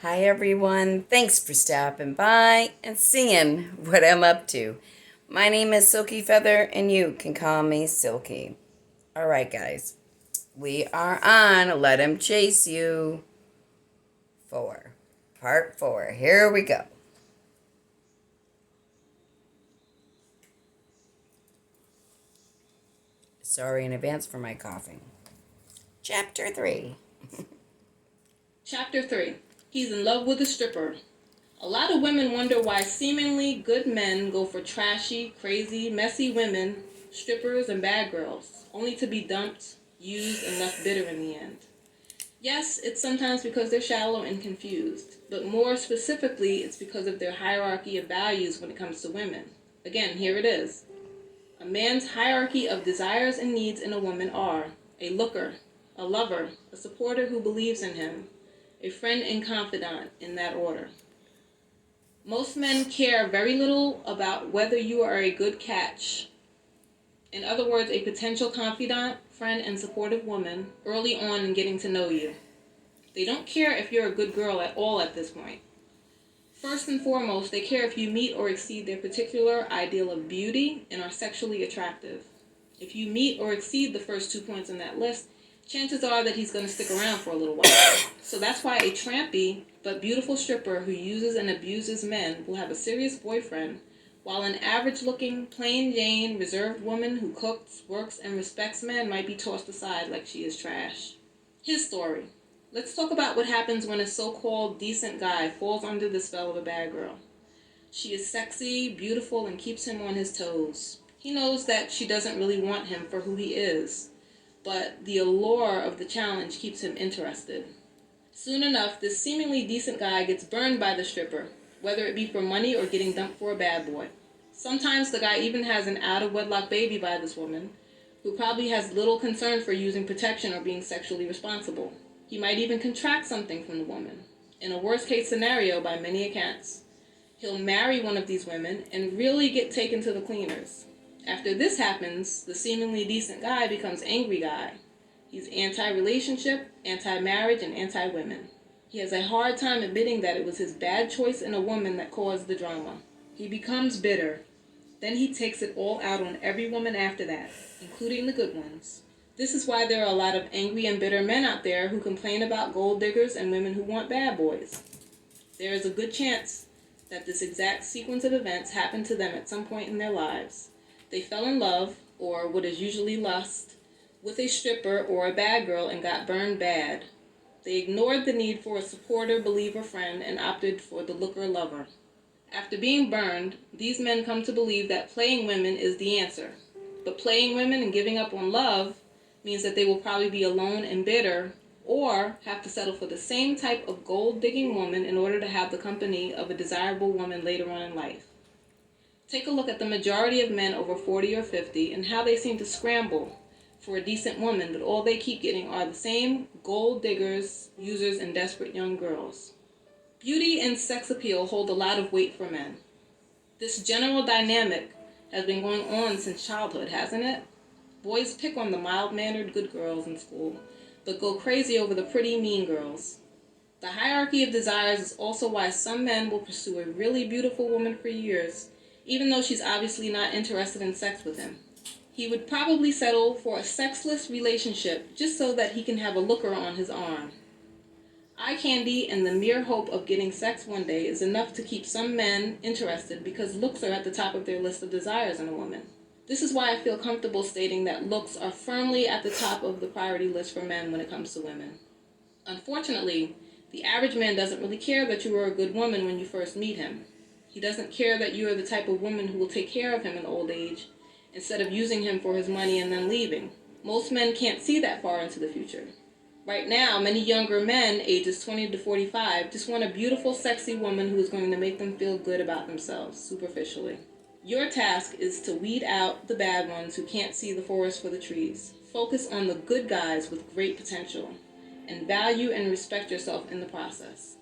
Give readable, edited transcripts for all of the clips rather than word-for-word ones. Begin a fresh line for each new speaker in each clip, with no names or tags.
Hi everyone, thanks for stopping by and seeing what I'm up to. My name is Silky Feather and you can call me Silky. Alright guys, we are on Let Him Chase You 4, Part 4. Here we go. Sorry in advance for my coughing. Chapter 3.
Chapter 3. He's in love with a stripper. A lot of women wonder why seemingly good men go for trashy, crazy, messy women, strippers, and bad girls, only to be dumped, used, and left bitter in the end. Yes, it's sometimes because they're shallow and confused, but more specifically, it's because of their hierarchy of values when it comes to women. Again, here it is. A man's hierarchy of desires and needs in a woman are a looker, a lover, a supporter who believes in him, a friend and confidant, in that order. Most men care very little about whether you are a good catch. In other words, a potential confidant, friend, and supportive woman early on in getting to know you. They don't care if you're a good girl at all at this point. First and foremost, they care if you meet or exceed their particular ideal of beauty and are sexually attractive. If you meet or exceed the first 2 points on that list, chances are that he's going to stick around for a little while. So that's why a trampy but beautiful stripper who uses and abuses men will have a serious boyfriend, while an average-looking, plain Jane, reserved woman who cooks, works, and respects men might be tossed aside like she is trash. His story. Let's talk about what happens when a so-called decent guy falls under the spell of a bad girl. She is sexy, beautiful, and keeps him on his toes. He knows that she doesn't really want him for who he is, but the allure of the challenge keeps him interested. Soon enough, this seemingly decent guy gets burned by the stripper, whether it be for money or getting dumped for a bad boy. Sometimes the guy even has an out-of-wedlock baby by this woman, who probably has little concern for using protection or being sexually responsible. He might even contract something from the woman, in a worst-case scenario by many accounts. He'll marry one of these women and really get taken to the cleaners. After this happens, the seemingly decent guy becomes angry guy. He's anti-relationship, anti-marriage, and anti-women. He has a hard time admitting that it was his bad choice in a woman that caused the drama. He becomes bitter. Then he takes it all out on every woman after that, including the good ones. This is why there are a lot of angry and bitter men out there who complain about gold diggers and women who want bad boys. There is a good chance that this exact sequence of events happened to them at some point in their lives. They fell in love, or what is usually lust, with a stripper or a bad girl and got burned bad. They ignored the need for a supporter, believer, friend, and opted for the looker lover. After being burned, these men come to believe that playing women is the answer. But playing women and giving up on love means that they will probably be alone and bitter, or have to settle for the same type of gold-digging woman in order to have the company of a desirable woman later on in life. Take a look at the majority of men over 40 or 50 and how they seem to scramble for a decent woman, but all they keep getting are the same gold diggers, users, and desperate young girls. Beauty and sex appeal hold a lot of weight for men. This general dynamic has been going on since childhood, hasn't it? Boys pick on the mild-mannered good girls in school, but go crazy over the pretty mean girls. The hierarchy of desires is also why some men will pursue a really beautiful woman for years, even though she's obviously not interested in sex with him. He would probably settle for a sexless relationship just so that he can have a looker on his arm. Eye candy and the mere hope of getting sex one day is enough to keep some men interested because looks are at the top of their list of desires in a woman. This is why I feel comfortable stating that looks are firmly at the top of the priority list for men when it comes to women. Unfortunately, the average man doesn't really care that you are a good woman when you first meet him. He doesn't care that you are the type of woman who will take care of him in old age instead of using him for his money and then leaving. Most men can't see that far into the future. Right now, many younger men, ages 20 to 45, just want a beautiful, sexy woman who is going to make them feel good about themselves, superficially. Your task is to weed out the bad ones who can't see the forest for the trees. Focus on the good guys with great potential, and value and respect yourself in the process.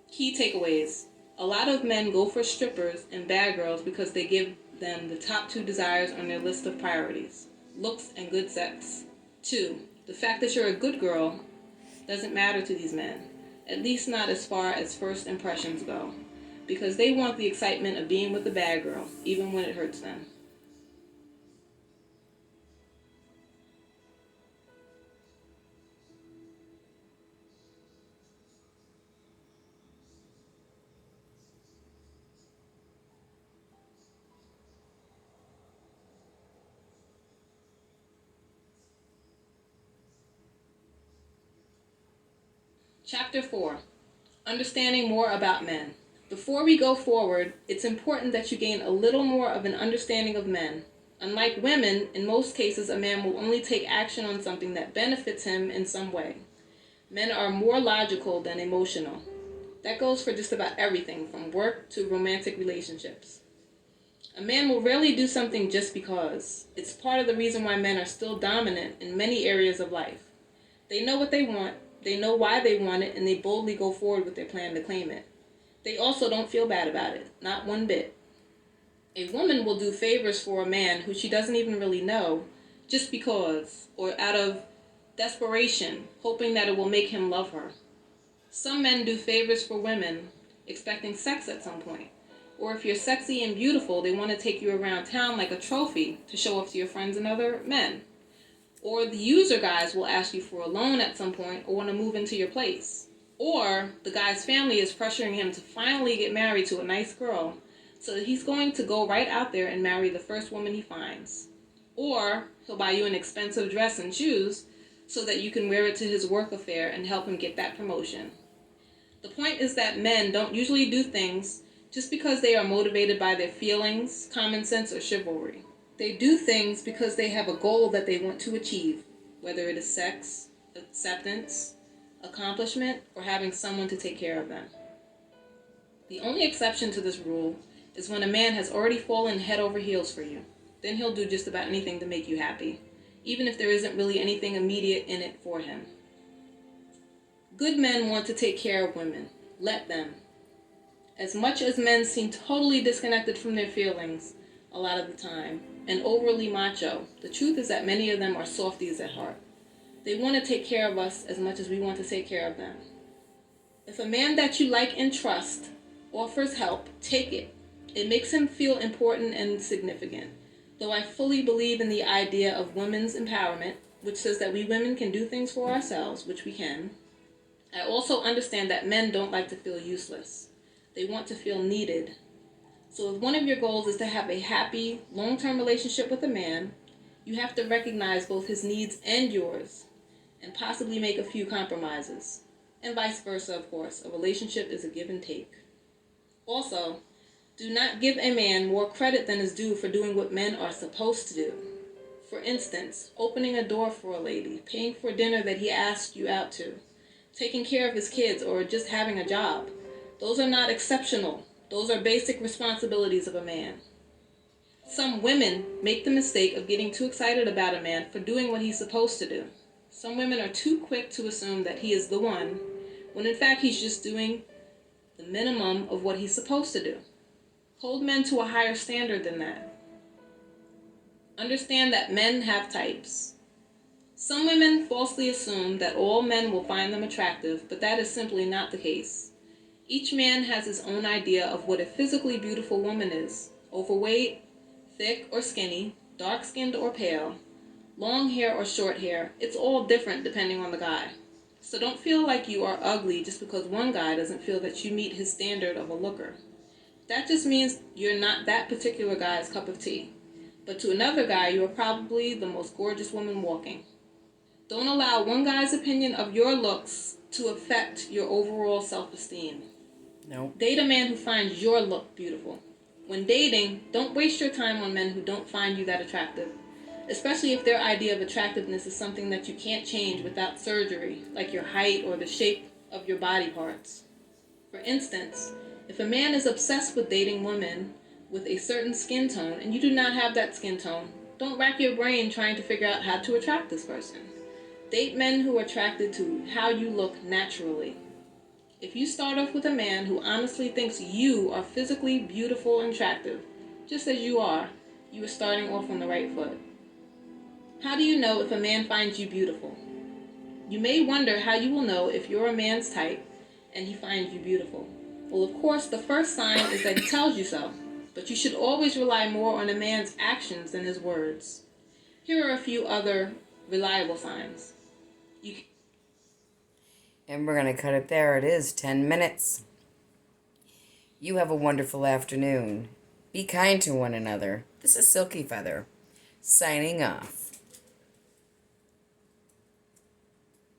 Key takeaways. A lot of men go for strippers and bad girls because they give them the top two desires on their list of priorities: looks and good sex. 2. The fact that you're a good girl doesn't matter to these men. at least not as far as first impressions go, because they want the excitement of being with the bad girl, even when it hurts them. Chapter 4. Understanding more about men. Before we go forward, it's important that you gain a little more of an understanding of men. Unlike women, in most cases a man will only take action on something that benefits him in some way. Men are more logical than emotional. That goes for just about everything, from work to romantic relationships. A man will rarely do something just because. It's part of the reason why men are still dominant in many areas of life. They know what they want, they know why they want it, and they boldly go forward with their plan to claim it. They also don't feel bad about it, not one bit. A woman will do favors for a man who she doesn't even really know, just because, or out of desperation, hoping that it will make him love her. Some men do favors for women, expecting sex at some point. Or if you're sexy and beautiful, they want to take you around town like a trophy to show off to your friends and other men. Or the user guys will ask you for a loan at some point or want to move into your place. Or the guy's family is pressuring him to finally get married to a nice girl, so that he's going to go right out there and marry the first woman he finds. Or he'll buy you an expensive dress and shoes so that you can wear it to his work affair and help him get that promotion. The point is that men don't usually do things just because they are motivated by their feelings, common sense, or chivalry. They do things because they have a goal that they want to achieve, whether it is sex, acceptance, accomplishment, or having someone to take care of them. The only exception to this rule is when a man has already fallen head over heels for you. Then he'll do just about anything to make you happy, even if there isn't really anything immediate in it for him. Good men want to take care of women. Let them. As much as men seem totally disconnected from their feelings a lot of the time, and overly macho, the truth is that many of them are softies at heart. They want to take care of us as much as we want to take care of them. If a man that you like and trust offers help, take it. It makes him feel important and significant. Though I fully believe in the idea of women's empowerment, which says that we women can do things for ourselves, which we can, I also understand that men don't like to feel useless. They want to feel needed. So if one of your goals is to have a happy, long-term relationship with a man, you have to recognize both his needs and yours, and possibly make a few compromises. And vice versa, of course. A relationship is a give and take. Also, do not give a man more credit than is due for doing what men are supposed to do. For instance, opening a door for a lady, paying for dinner that he asked you out to, taking care of his kids, or just having a job. Those are not exceptional. Those are basic responsibilities of a man. Some women make the mistake of getting too excited about a man for doing what he's supposed to do. Some women are too quick to assume that he is the one, when in fact he's just doing the minimum of what he's supposed to do. Hold men to a higher standard than that. Understand that men have types. Some women falsely assume that all men will find them attractive, but that is simply not the case. Each man has his own idea of what a physically beautiful woman is. Overweight, thick or skinny, dark-skinned or pale, long hair or short hair. It's all different depending on the guy. So don't feel like you are ugly just because one guy doesn't feel that you meet his standard of a looker. That just means you're not that particular guy's cup of tea. But to another guy, you are probably the most gorgeous woman walking. Don't allow one guy's opinion of your looks to affect your overall self-esteem.
No.
Date a man who finds your look beautiful. When dating, don't waste your time on men who don't find you that attractive, especially if their idea of attractiveness is something that you can't change without surgery, like your height or the shape of your body parts. For instance, if a man is obsessed with dating women with a certain skin tone and you do not have that skin tone, don't rack your brain trying to figure out how to attract this person. Date men who are attracted to how you look naturally. If you start off with a man who honestly thinks you are physically beautiful and attractive, just as you are starting off on the right foot. How do you know if a man finds you beautiful? You may wonder how you will know if you're a man's type and he finds you beautiful? Well, of course, the first sign is that he tells you so, but you should always rely more on a man's actions than his words. Here are a few other reliable signs. You
And we're going to cut it there. It is 10 minutes. You have a wonderful afternoon. Be kind to one another. This is Silky Feather, signing off.